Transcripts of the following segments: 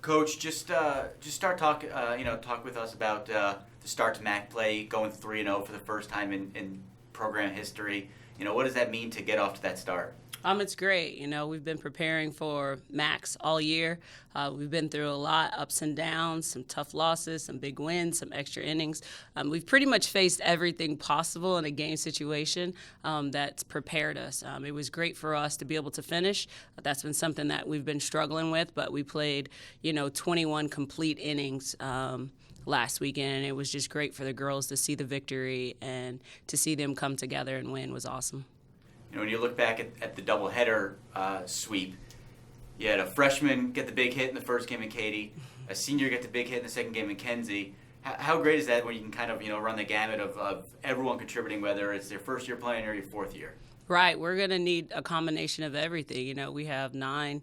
Coach, just start talk with us about the start to MAC play, going 3-0 for the first time in program history. What does that mean to get off to that start? It's great. We've been preparing for Max all year. We've been through a lot, ups and downs, some tough losses, some big wins, some extra innings. We've pretty much faced everything possible in a game situation that's prepared us. It was great for us to be able to finish. That's been something that we've been struggling with, but we played, 21 complete innings last weekend, and it was just great for the girls to see the victory and to see them come together and win was awesome. When you look back at the doubleheader sweep, you had a freshman get the big hit in the first game in Katie, a senior get the big hit in the second game in Kenzie. How great is that when you can kind of run the gamut of everyone contributing, whether it's their first year playing or your fourth year? Right, we're going to need a combination of everything. We have 9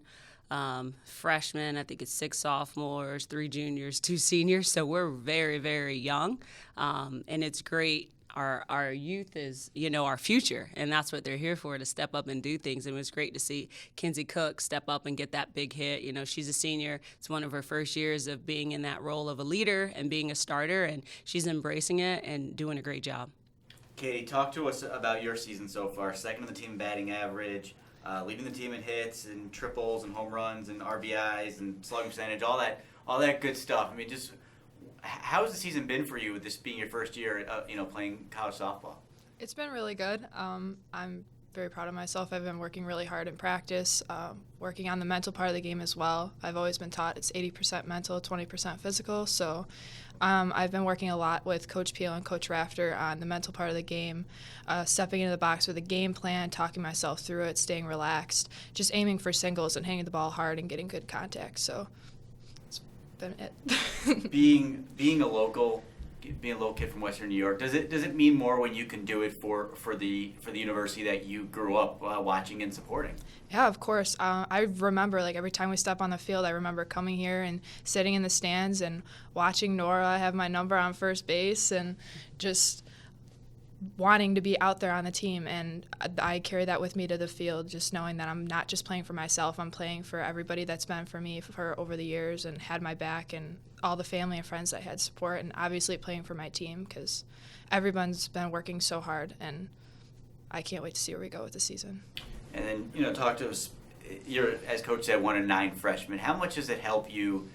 freshmen, I think it's 6 sophomores, 3 juniors, 2 seniors, so we're very, very young, and it's great. Our youth is, our future, and that's what they're here for, to step up and do things. And it was great to see Kenzie Cook step up and get that big hit. She's a senior. It's one of her first years of being in that role of a leader and being a starter, and she's embracing it and doing a great job. Katie, talk to us about your season so far. Second on the team in batting average, leading the team in hits and triples and home runs and RBIs and slugging percentage, all that good stuff. I mean, just how has the season been for you, with this being your first year, playing college softball? It's been really good. I'm very proud of myself. I've been working really hard in practice, working on the mental part of the game as well. I've always been taught it's 80% mental, 20% physical. So I've been working a lot with Coach Peel and Coach Rafter on the mental part of the game, stepping into the box with a game plan, talking myself through it, staying relaxed, just aiming for singles and hitting the ball hard and getting good contact. So been it. being a local kid from Western New York, does it mean more when you can do it for the university that you grew up watching and supporting? Yeah, of course. I remember, every time we step on the field, I remember coming here and sitting in the stands and watching Nora have my number on first base and just wanting to be out there on the team, and I carry that with me to the field, just knowing that I'm not just playing for myself, I'm playing for everybody that's been for me for over the years and had my back, and all the family and friends that had support, and obviously playing for my team because everyone's been working so hard, and I can't wait to see where we go with the season. And then, talk to us, you're, as Coach said, 1 of 9 freshmen. How much does it help you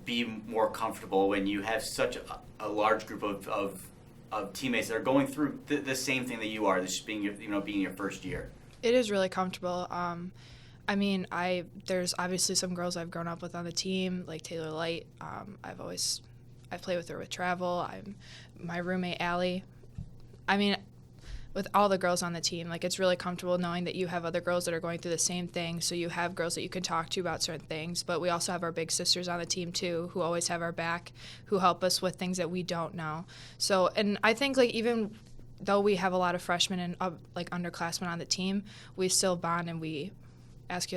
be more comfortable when you have such a large group of teammates that are going through the same thing that you are, this being your first year? It is really comfortable. There's obviously some girls I've grown up with on the team, like Taylor Light. I've played with her with travel. My roommate Allie. With all the girls on the team, it's really comfortable knowing that you have other girls that are going through the same thing, so you have girls that you can talk to about certain things, but we also have our big sisters on the team too, who always have our back, who help us with things that we don't know. So, and I think even though we have a lot of freshmen and underclassmen on the team, we still bond and we ask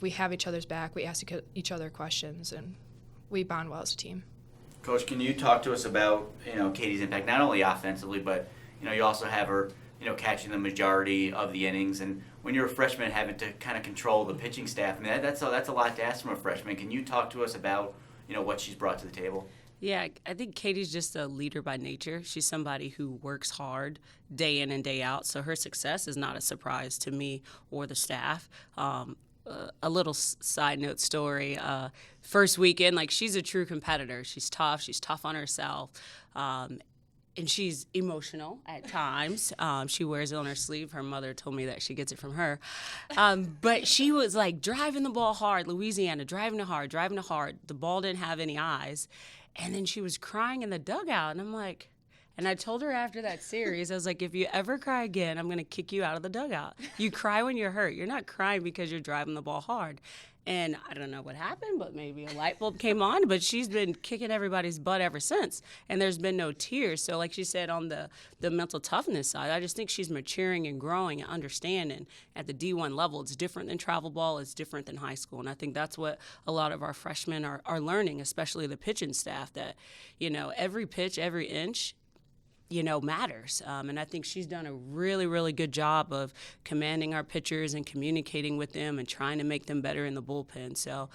we have each other's back, we ask each other questions, and we bond well as a team. Coach, can you talk to us about Katie's impact, not only offensively, but you also have her, catching the majority of the innings, and when you're a freshman, having to kind of control the pitching staff, that's a lot to ask from a freshman. Can you talk to us about, what she's brought to the table? Yeah, I think Katie's just a leader by nature. She's somebody who works hard day in and day out, so her success is not a surprise to me or the staff. A little side note story, first weekend, she's a true competitor. She's tough on herself. And she's emotional at times. She wears it on her sleeve. Her mother told me that she gets it from her. But she was driving the ball hard, Louisiana, driving it hard. The ball didn't have any eyes. And then she was crying in the dugout. And and I told her after that series, I was like, if you ever cry again, I'm going to kick you out of the dugout. You cry when you're hurt. You're not crying because you're driving the ball hard. And I don't know what happened, but maybe a light bulb came on, but she's been kicking everybody's butt ever since. And there's been no tears. So like she said, on the mental toughness side, I just think she's maturing and growing and understanding at the D1 level. It's different than travel ball. It's different than high school. And I think that's what a lot of our freshmen are learning, especially the pitching staff, that, every pitch, every inch, matters. And I think she's done a really, really good job of commanding our pitchers and communicating with them and trying to make them better in the bullpen. So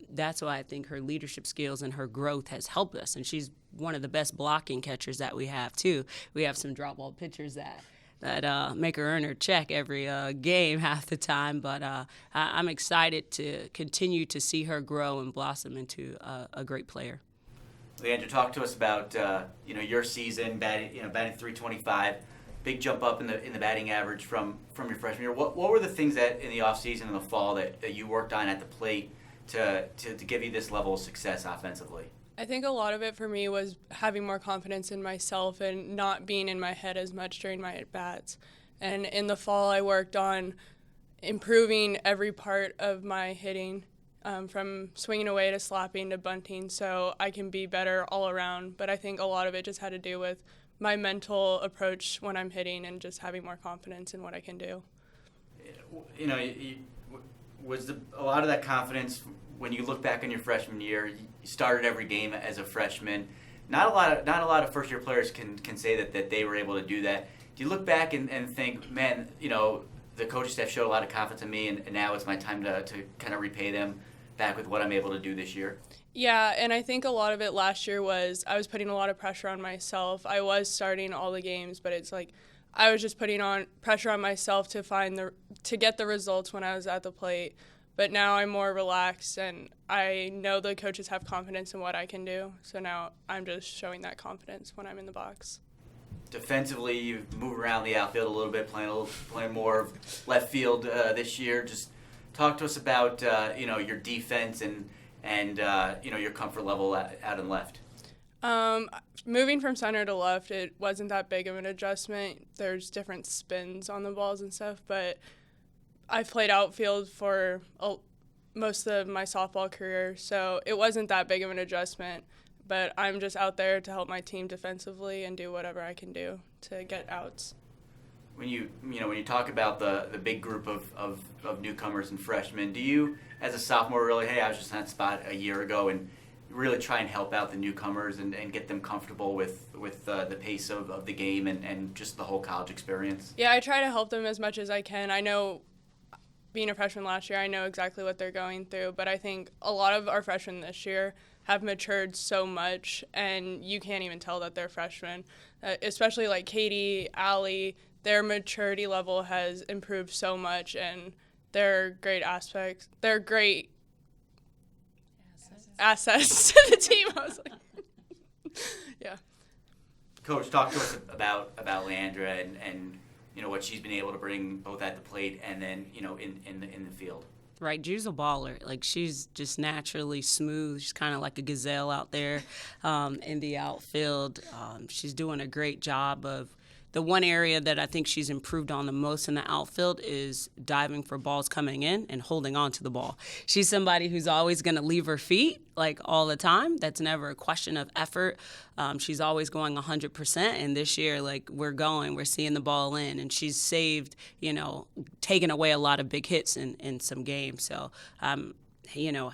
that's why I think her leadership skills and her growth has helped us. And she's one of the best blocking catchers that we have, too. We have some drop ball pitchers that make her earn her check every game half the time. But I'm excited to continue to see her grow and blossom into a great player. Leandra, talk to us about your season, batting 325, big jump up in the batting average from your freshman year. What were the things that in the offseason and the fall that you worked on at the plate to give you this level of success offensively? I think a lot of it for me was having more confidence in myself and not being in my head as much during my at-bats. And in the fall, I worked on improving every part of my hitting, from swinging away to slapping to bunting, so I can be better all around. But I think a lot of it just had to do with my mental approach when I'm hitting and just having more confidence in what I can do. Was a lot of that confidence when you look back on your freshman year? You started every game as a freshman. Not a lot of first-year players can say that they were able to do that. Do you look back and think, man, the coaching staff showed a lot of confidence in me, and now it's my time to kind of repay them back with what I'm able to do this year? Yeah, and I think a lot of it last year was I was putting a lot of pressure on myself. I was starting all the games, but it's like I was just putting on pressure on myself to get the results when I was at the plate. But now I'm more relaxed, and I know the coaches have confidence in what I can do. So now I'm just showing that confidence when I'm in the box. Defensively, you've moved around the outfield a little bit, playing more of left field this year. Just talk to us about your defense and your comfort level out and left. Moving from center to left, it wasn't that big of an adjustment. There's different spins on the balls and stuff, but I've played outfield for most of my softball career, so it wasn't that big of an adjustment. But I'm just out there to help my team defensively and do whatever I can do to get outs. When you talk about the big group of newcomers and freshmen, do you, as a sophomore, really, hey, I was just in that spot a year ago, and really try and help out the newcomers and get them comfortable with the pace of the game and just the whole college experience? Yeah, I try to help them as much as I can. I know, being a freshman last year, I know exactly what they're going through, but I think a lot of our freshmen this year have matured so much, and you can't even tell that they're freshmen. Especially like Katie, Allie, their maturity level has improved so much, and they're great aspects. They're great assets to the team. I was like, yeah. Coach, talk to us about Leandra and what she's been able to bring both at the plate and then in the field. Right, Ju's a baller. Like, she's just naturally smooth. She's kind of like a gazelle out there in the outfield. She's doing a great job of the one area that I think she's improved on the most in the outfield is diving for balls coming in and holding on to the ball. She's somebody who's always going to leave her feet, like, all the time. That's never a question of effort. She's always going 100%. And this year, like, we're seeing the ball in. And she's saved, taken away a lot of big hits in some games. So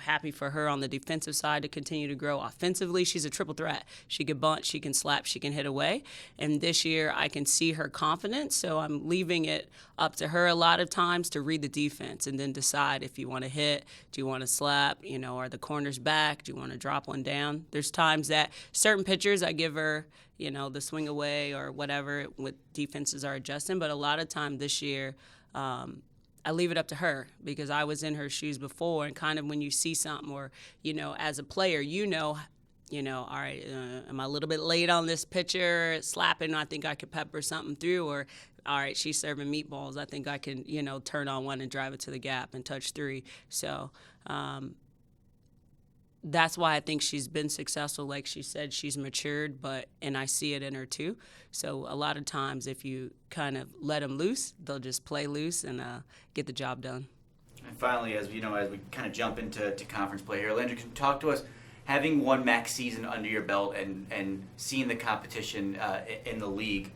happy for her on the defensive side to continue to grow. Offensively, she's a triple threat. She can bunt, she can slap, she can hit away. And this year, I can see her confidence, so I'm leaving it up to her a lot of times to read the defense and then decide if you want to hit, do you want to slap, are the corners back, do you want to drop one down? There's times that certain pitchers, I give her, the swing away or whatever, what defenses are adjusting, but a lot of time this year, I leave it up to her because I was in her shoes before, and kind of when you see something or, as a player, all right, am I a little bit late on this pitcher slapping? I think I could pepper something through, or all right, she's serving meatballs. I think I can, turn on one and drive it to the gap and touch three. So that's why I think she's been successful. Like she said, she's matured, and I see it in her too. So a lot of times if you kind of let them loose, they'll just play loose and get the job done. And finally, as we kind of jump into conference play here, Leandra, can you talk to us, having one MAC season under your belt and seeing the competition in the league,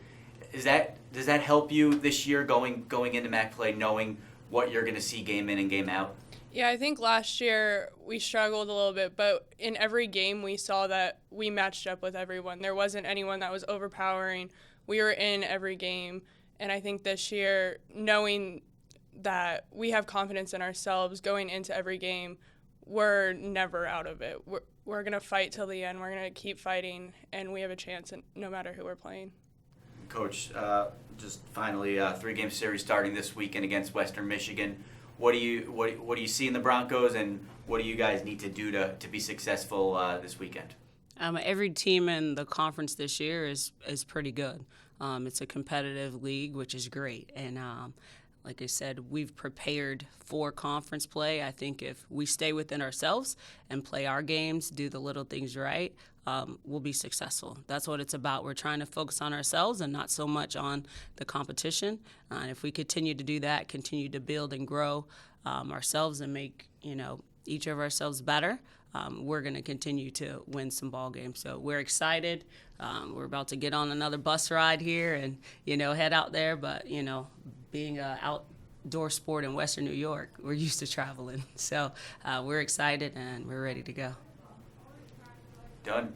does that help you this year going into MAC play, knowing what you're going to see game in and game out? Yeah, I think last year we struggled a little bit, but in every game we saw that we matched up with everyone. There wasn't anyone that was overpowering. We were in every game, and I think this year, knowing that we have confidence in ourselves going into every game, we're never out of it. We're going to fight till the end. We're going to keep fighting, and we have a chance no matter who we're playing. Coach, just finally, 3-game series starting this weekend against Western Michigan. What do you see in the Broncos, and what do you guys need to do to be successful this weekend? Every team in the conference this year is pretty good. It's a competitive league, which is great. And like I said, we've prepared for conference play. I think if we stay within ourselves and play our games, do the little things right, we'll be successful. That's what it's about. We're trying to focus on ourselves and not so much on the competition. And if we continue to do that, continue to build and grow ourselves and make each of ourselves better, we're going to continue to win some ball games. So we're excited. We're about to get on another bus ride here and head out there. But being an outdoor sport in Western New York, we're used to traveling. So we're excited and we're ready to go. Done.